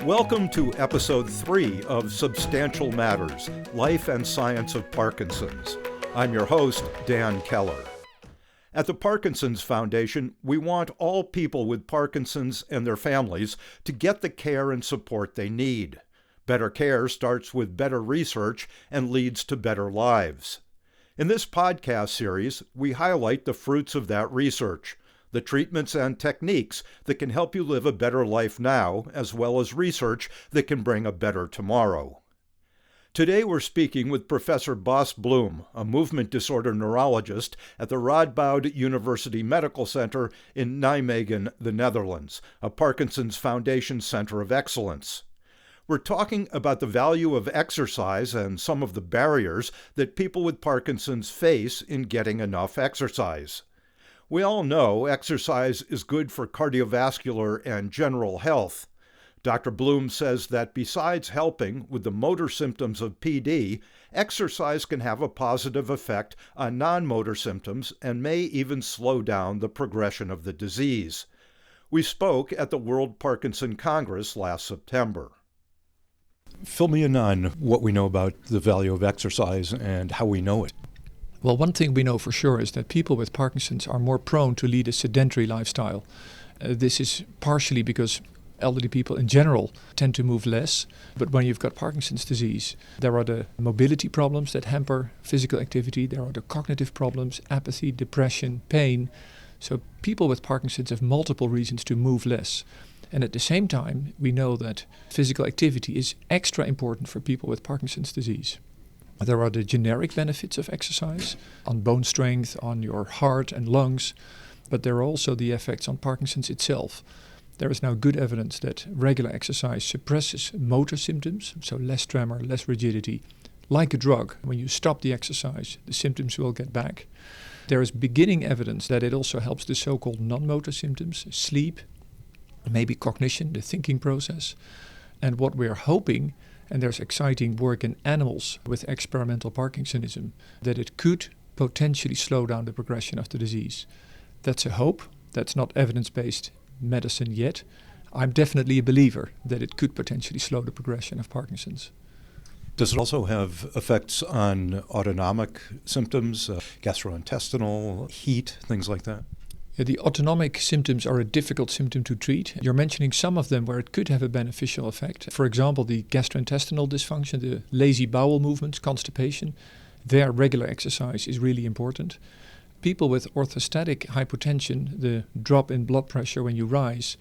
Welcome to Episode 3 of Substantial Matters, Life and Science of Parkinson's. I'm your host, Dan Keller. At the Parkinson's Foundation, we want all people with Parkinson's and their families to get the care and support they need. Better care starts with better research and leads to better lives. In this podcast series, we highlight the fruits of that research, the treatments and techniques that can help you live a better life now, as well as research that can bring a better tomorrow. Today we're speaking with Professor Bas Bloem, a movement disorder neurologist at the Radboud University Medical Center in Nijmegen, the Netherlands, a Parkinson's Foundation Center of Excellence. We're talking about the value of exercise and some of the barriers that people with Parkinson's face in getting enough exercise. We all know exercise is good for cardiovascular and general health. Dr. Bloem says that besides helping with the motor symptoms of PD, exercise can have a positive effect on non-motor symptoms and may even slow down the progression of the disease. We spoke at the World Parkinson Congress last September. Fill me in on what we know about the value of exercise and how we know it. Well, one thing we know for sure is that people with Parkinson's are more prone to lead a sedentary lifestyle. This is partially because elderly people in general tend to move less, but when you've got Parkinson's disease, there are the mobility problems that hamper physical activity, there are the cognitive problems, apathy, depression, pain. So people with Parkinson's have multiple reasons to move less. And at the same time, we know that physical activity is extra important for people with Parkinson's disease. There are the generic benefits of exercise on bone strength, on your heart and lungs, but there are also the effects on Parkinson's itself. There is now good evidence that regular exercise suppresses motor symptoms, so less tremor, less rigidity. Like a drug, when you stop the exercise, the symptoms will get back. There is beginning evidence that it also helps the so-called non-motor symptoms, sleep, maybe cognition, the thinking process. And what we're hoping, and there's exciting work in animals with experimental Parkinsonism, that it could potentially slow down the progression of the disease. That's a hope. That's not evidence-based medicine yet. I'm definitely a believer that it could potentially slow the progression of Parkinson's. Does it also have effects on autonomic symptoms, gastrointestinal, heat, things like that? The autonomic symptoms are a difficult symptom to treat. You're mentioning some of them where it could have a beneficial effect. For example, the gastrointestinal dysfunction, the lazy bowel movements, constipation. There, regular exercise is really important. People with orthostatic hypotension, the drop in blood pressure when you rise,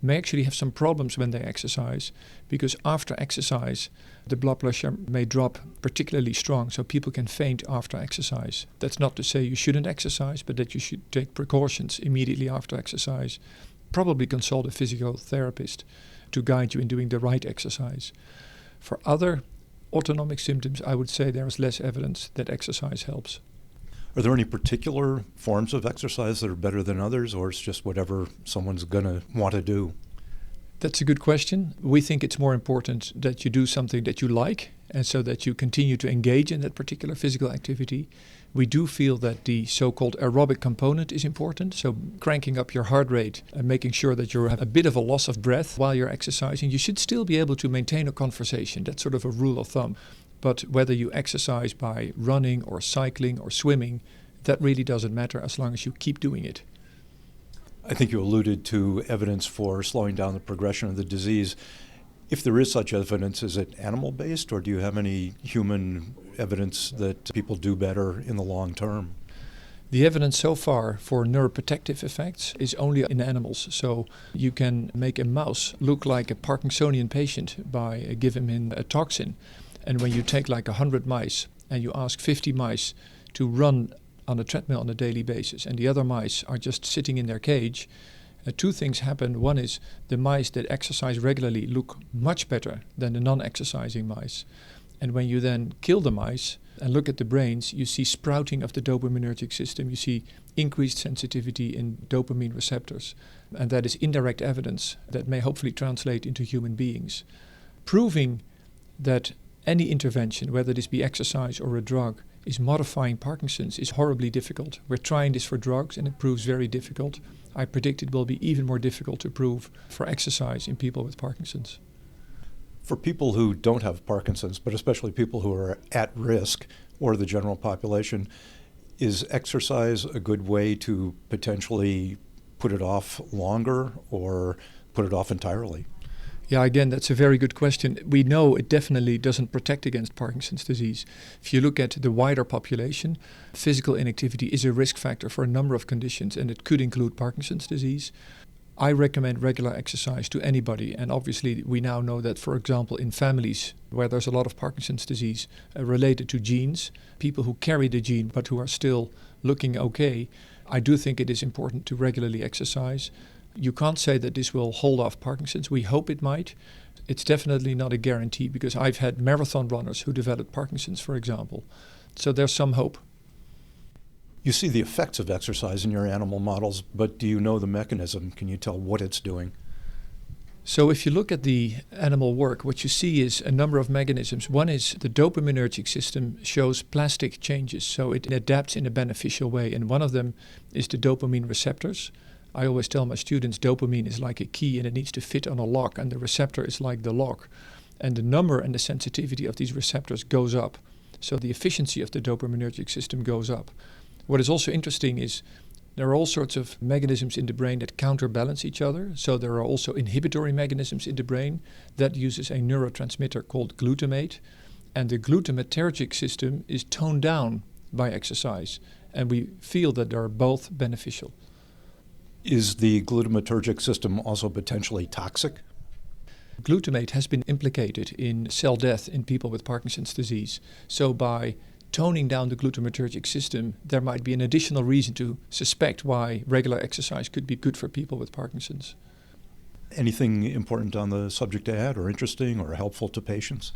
may actually have some problems when they exercise, because after exercise, the blood pressure may drop particularly strong, so people can faint after exercise. That's not to say you shouldn't exercise, but that you should take precautions immediately after exercise. Probably consult a physical therapist to guide you in doing the right exercise. For other autonomic symptoms, I would say there is less evidence that exercise helps. Are there any particular forms of exercise that are better than others, or it's just whatever someone's going to want to do? That's a good question. We think it's more important that you do something that you like, and so that you continue to engage in that particular physical activity. We do feel that the so-called aerobic component is important, so cranking up your heart rate and making sure that you have a bit of a loss of breath while you're exercising. You should still be able to maintain a conversation. That's sort of a rule of thumb. But whether you exercise by running or cycling or swimming, that really doesn't matter as long as you keep doing it. I think you alluded to evidence for slowing down the progression of the disease. If there is such evidence, is it animal-based, or do you have any human evidence that people do better in the long term? The evidence so far for neuroprotective effects is only in animals. So you can make a mouse look like a Parkinsonian patient by giving him a toxin. And when you take like 100 mice and you ask 50 mice to run on a treadmill on a daily basis, and the other mice are just sitting in their cage, two things happen. One is the mice that exercise regularly look much better than the non-exercising mice. And when you then kill the mice and look at the brains, you see sprouting of the dopaminergic system. You see increased sensitivity in dopamine receptors. And that is indirect evidence that may hopefully translate into human beings. Proving that any intervention, whether this be exercise or a drug, is modifying Parkinson's is horribly difficult. We're trying this for drugs and it proves very difficult. I predict it will be even more difficult to prove for exercise in people with Parkinson's. For people who don't have Parkinson's, but especially people who are at risk or the general population, is exercise a good way to potentially put it off longer or put it off entirely? Yeah, again, that's a very good question. We know it definitely doesn't protect against Parkinson's disease. If you look at the wider population, physical inactivity is a risk factor for a number of conditions, and it could include Parkinson's disease. I recommend regular exercise to anybody, and obviously we now know that, for example, in families where there's a lot of Parkinson's disease related to genes, people who carry the gene but who are still looking okay, I do think it is important to regularly exercise. You can't say that this will hold off Parkinson's. We hope it might. It's definitely not a guarantee, because I've had marathon runners who developed Parkinson's, for example. So there's some hope. You see the effects of exercise in your animal models, but do you know the mechanism? Can you tell what it's doing? So if you look at the animal work, what you see is a number of mechanisms. One is the dopaminergic system shows plastic changes, so it adapts in a beneficial way. And one of them is the dopamine receptors. I always tell my students dopamine is like a key and it needs to fit on a lock, and the receptor is like the lock. And the number and the sensitivity of these receptors goes up. So the efficiency of the dopaminergic system goes up. What is also interesting is there are all sorts of mechanisms in the brain that counterbalance each other. So there are also inhibitory mechanisms in the brain that uses a neurotransmitter called glutamate. And the glutamatergic system is toned down by exercise. And we feel that they are both beneficial. Is the glutamatergic system also potentially toxic? Glutamate has been implicated in cell death in people with Parkinson's disease. So by toning down the glutamatergic system, there might be an additional reason to suspect why regular exercise could be good for people with Parkinson's. Anything important on the subject to add, or interesting or helpful to patients?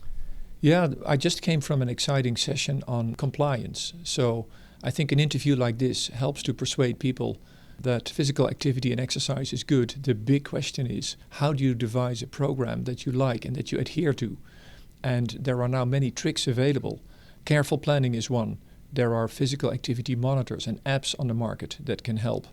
Yeah, I just came from an exciting session on compliance. So I think an interview like this helps to persuade people that physical activity and exercise is good. The big question is, how do you devise a program that you like and that you adhere to? And there are now many tricks available. Careful planning is one. There are physical activity monitors and apps on the market that can help.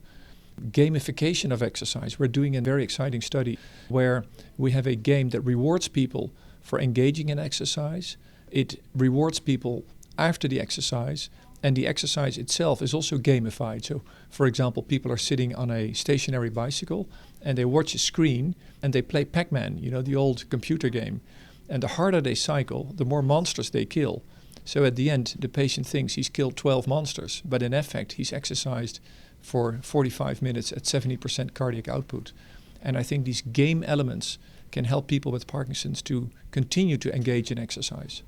Gamification of exercise. We're doing a very exciting study where we have a game that rewards people for engaging in exercise. It rewards people after the exercise, and the exercise itself is also gamified. So, for example, people are sitting on a stationary bicycle and they watch a screen and they play Pac-Man, the old computer game. And the harder they cycle, the more monsters they kill. So at the end, the patient thinks he's killed 12 monsters, but in effect, he's exercised for 45 minutes at 70% cardiac output. And I think these game elements can help people with Parkinson's to continue to engage in exercise.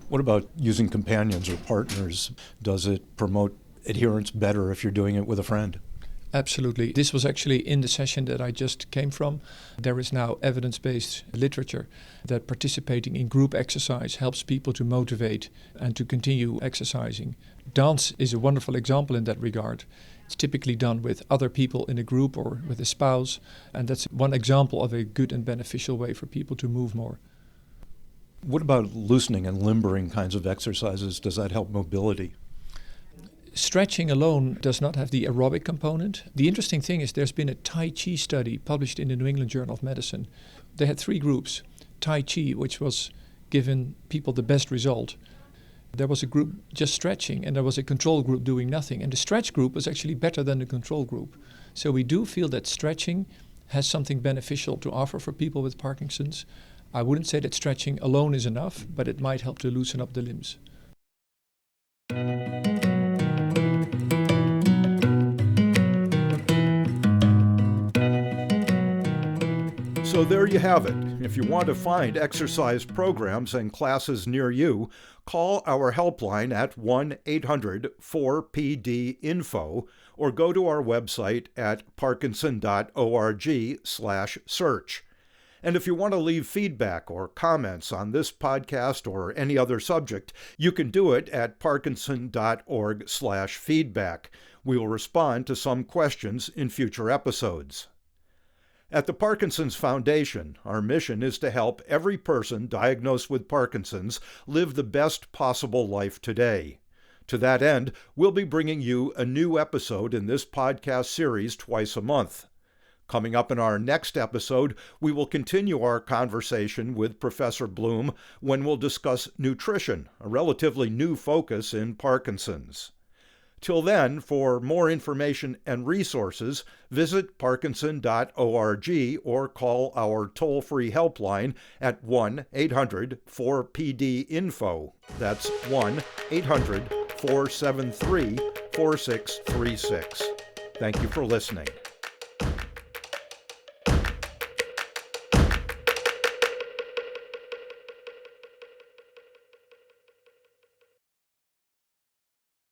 What about using companions or partners? Does it promote adherence better if you're doing it with a friend? Absolutely. This was actually in the session that I just came from. There is now evidence-based literature that participating in group exercise helps people to motivate and to continue exercising. Dance is a wonderful example in that regard. It's typically done with other people in a group or with a spouse, and that's one example of a good and beneficial way for people to move more. What about loosening and limbering kinds of exercises? Does that help mobility? Stretching alone does not have the aerobic component. The interesting thing is there's been a Tai Chi study published in the New England Journal of Medicine. They had 3 groups. Tai Chi, which was given people the best result. There was a group just stretching, and there was a control group doing nothing. And the stretch group was actually better than the control group. So we do feel that stretching has something beneficial to offer for people with Parkinson's. I wouldn't say that stretching alone is enough, but it might help to loosen up the limbs. So there you have it. If you want to find exercise programs and classes near you, call our helpline at 1-800-4PD-INFO or go to our website at parkinson.org/search. And if you want to leave feedback or comments on this podcast or any other subject, you can do it at parkinson.org/feedback. We will respond to some questions in future episodes. At the Parkinson's Foundation, our mission is to help every person diagnosed with Parkinson's live the best possible life today. To that end, we'll be bringing you a new episode in this podcast series twice a month. Coming up in our next episode, we will continue our conversation with Professor Bloem when we'll discuss nutrition, a relatively new focus in Parkinson's. Till then, for more information and resources, visit parkinson.org or call our toll-free helpline at 1-800-4PD-INFO. That's 1-800-473-4636. Thank you for listening.